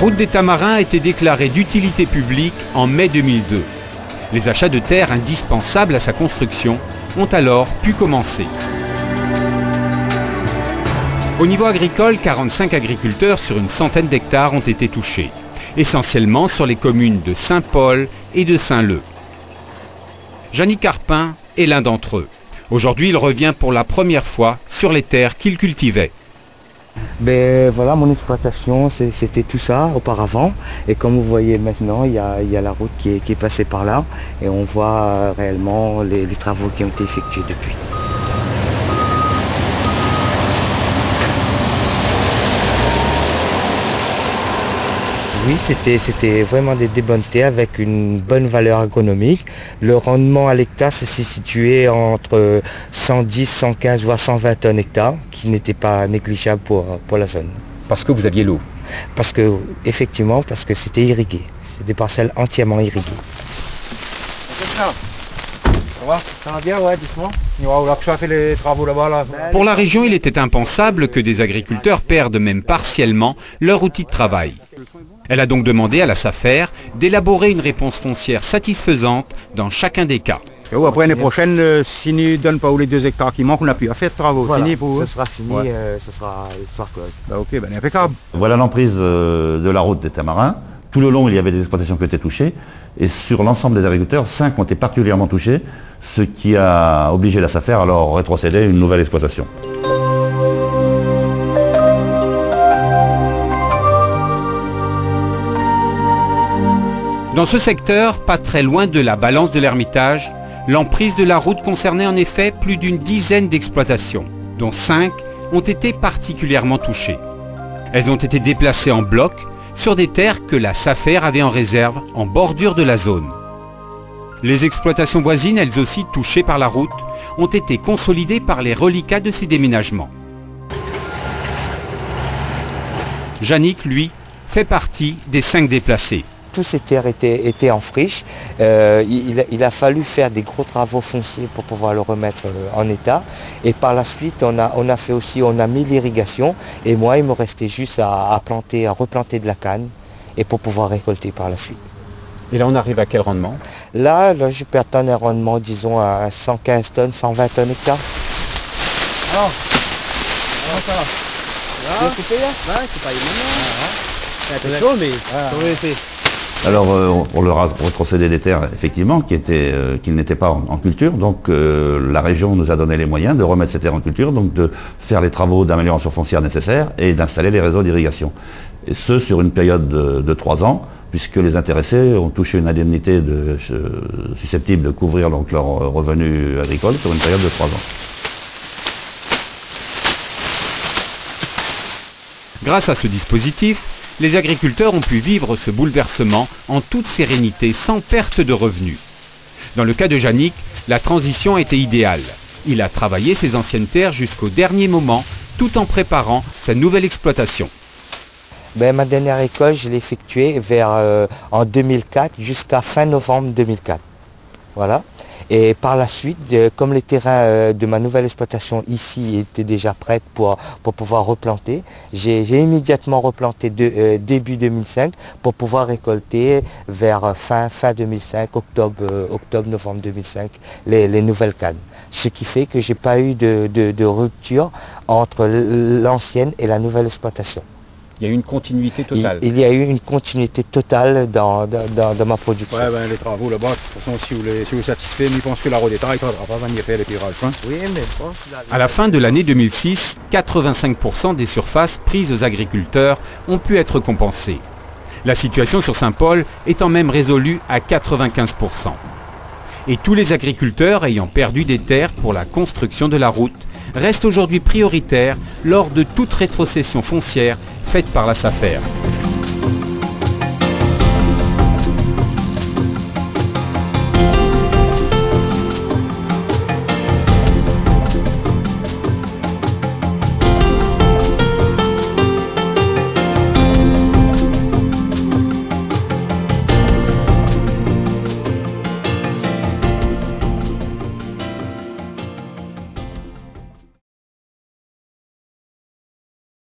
route des Tamarins a été déclarée d'utilité publique en mai 2002. Les achats de terres indispensables à sa construction ont alors pu commencer. Au niveau agricole, 45 agriculteurs sur une centaine d'hectares ont été touchés, essentiellement sur les communes de Saint-Paul et de Saint-Leu. Jannick Carpin est l'un d'entre eux. Aujourd'hui, il revient pour la première fois sur les terres qu'il cultivait. Ben voilà, mon exploitation, c'était tout ça auparavant. Et comme vous voyez maintenant, il y a la route qui est passée par là. Et on voit réellement les travaux qui ont été effectués depuis. Oui, c'était vraiment des bonnes terres avec une bonne valeur agronomique. Le rendement à l'hectare s'est situé entre 110, 115 voire 120 tonnes hectare, qui n'était pas négligeable pour la zone. Parce que vous aviez l'eau? Effectivement, parce que c'était irrigué. C'est des parcelles entièrement irriguées. Ça va bien, ouais, dites-moi. Fait les travaux là-bas, là. Pour la région, il était impensable que des agriculteurs perdent même partiellement leur outil de travail. Elle a donc demandé à la SAFER d'élaborer une réponse foncière satisfaisante dans chacun des cas. Et après l'année prochaine, s'ils ne donnent pas les 2 hectares qui manquent, on n'a plus à faire de travaux. Voilà, fini pour eux. Ce sera fini, ouais. Ce sera l'histoire close. Ok, ben impeccable. Voilà l'emprise de la route des Tamarins. Tout le long, il y avait des exploitations qui étaient touchées. Et sur l'ensemble des agriculteurs, 5 ont été particulièrement touchés, ce qui a obligé la SAFER à leur rétrocéder une nouvelle exploitation. Dans ce secteur, pas très loin de la balance de l'Ermitage, l'emprise de la route concernait en effet plus d'une dizaine d'exploitations, dont 5 ont été particulièrement touchées. Elles ont été déplacées en bloc sur des terres que la SAFER avait en réserve en bordure de la zone. Les exploitations voisines, elles aussi touchées par la route, ont été consolidées par les reliquats de ces déménagements. Jannick, lui, fait partie des 5 déplacés. Toutes ces terres étaient en friche. Il a fallu faire des gros travaux fonciers pour pouvoir le remettre en état. Et par la suite, on a mis l'irrigation. Et moi, il me restait juste à replanter de la canne et pour pouvoir récolter par la suite. Et là, on arrive à quel rendement? Là, je peux atteindre un rendement, disons, à 115 tonnes, 120 tonnes hectare. Alors, ça va. Là, coupé, là? Ouais, c'est pas évident. C'est chaud, mais... Alors, pour rétrocéder des terres, effectivement, qui n'étaient pas en culture, donc la région nous a donné les moyens de remettre ces terres en culture, donc de faire les travaux d'amélioration foncière nécessaires et d'installer les réseaux d'irrigation. Et ce, sur une période de 3 ans, puisque les intéressés ont touché une indemnité susceptible de couvrir donc leurs revenus agricoles sur une période de 3 ans. Grâce à ce dispositif, les agriculteurs ont pu vivre ce bouleversement en toute sérénité, sans perte de revenus. Dans le cas de Jannick, la transition a été idéale. Il a travaillé ses anciennes terres jusqu'au dernier moment, tout en préparant sa nouvelle exploitation. Ma dernière récolte, je l'ai effectuée en 2004 jusqu'à fin novembre 2004. Voilà. Et par la suite, comme les terrains de ma nouvelle exploitation ici étaient déjà prêts pour pouvoir replanter, j'ai immédiatement replanté début 2005 pour pouvoir récolter vers fin 2005, octobre-novembre 2005, les nouvelles cannes. Ce qui fait que j'ai pas eu de rupture entre l'ancienne et la nouvelle exploitation. Il y a eu une continuité totale. Il y a eu une continuité totale dans ma production. Ouais, les travaux là-bas, de toute façon, si vous êtes satisfait, je pense que la route d'État, il ne faudra pas venir faire les tirages. Hein. Oui, mais bon... À la fin de l'année 2006, 85% des surfaces prises aux agriculteurs ont pu être compensées. La situation sur Saint-Paul étant même résolue à 95%. Et tous les agriculteurs ayant perdu des terres pour la construction de la route restent aujourd'hui prioritaires lors de toute rétrocession foncière faite par la SAFER.